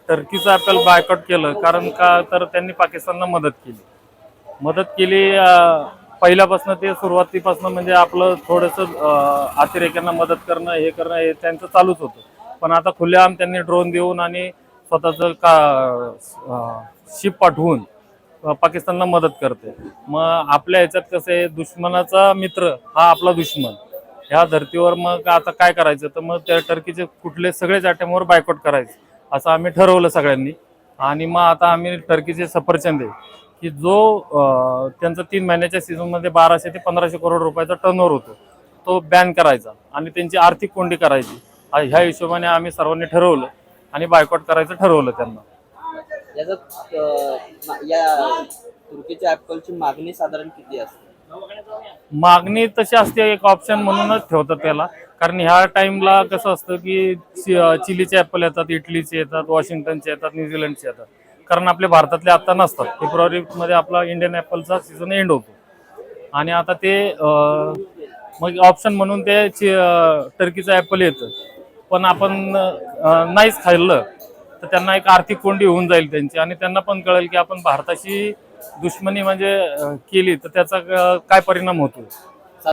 टर्कीचं Apple boycott केलं कारण का तर त्यांनी पाकिस्तानला मदत केली पहिल्यापासून ते सुरुवातीपासून म्हणजे आपलं थोडंसं अतिरेक्यांना मदत करणं हे त्यांचं चालूच होतं. पण आता खुलेआम त्यांनी ड्रोन देऊन आणि स्वतःचं शिप पाठवून पाकिस्तानला मदत करते. मग आपल्या ह्याच्यात कसं आहे, दुश्मनाचा मित्र हा आपला दुश्मन. ह्या धर्तीवर मग आता काय करायचं, तर मग त्या टर्कीचे कुठले सगळेच अटेम्पवर बायकॉट करायचं असं आम्ही ठरवलं सगळ्यांनी. आणि मग आता आम्ही टर्कीचे सफरचंद आहे की जो त्यांचा 3 महिन्याच्या सीझनमध्ये 1200 ते 1500 करोड रुपयाचा टर्नओव्हर होतो, तो बॅन करायचा आणि त्यांची आर्थिक कोंडी करायची. ह्या हिशोबाने आम्ही सर्वांनी ठरवलं आणि बायकॉट करायचं ठरवलं त्यांना. या तुर्कीच्या ऍपलची मागणी साधारण किती असते? मागणी तशी असते, एक ऑप्शन म्हणूनच ठेवतात त्याला. कारण ह्या टाइमला कसं असतं की चिलीचे ॲपल येतात, इटलीचे येतात, वॉशिंग्टनचे येतात, न्यूझीलंडचे येतात. कारण आपल्या भारतातले आता नसतात. फेब्रुवारीमध्ये आपला इंडियन ॲपलचा सीझन एंड होतो आणि आता ते मग ऑप्शन म्हणून ते टर्कीचं ॲपल येतं. पण आपण नाहीच खाल्लं तर त्यांना एक आर्थिक कोंडी होऊन जाईल त्यांची आणि त्यांना पण कळेल की आपण भारताशी दुश्मनी म्हणजे केली तर त्याचा काय परिणाम होतो.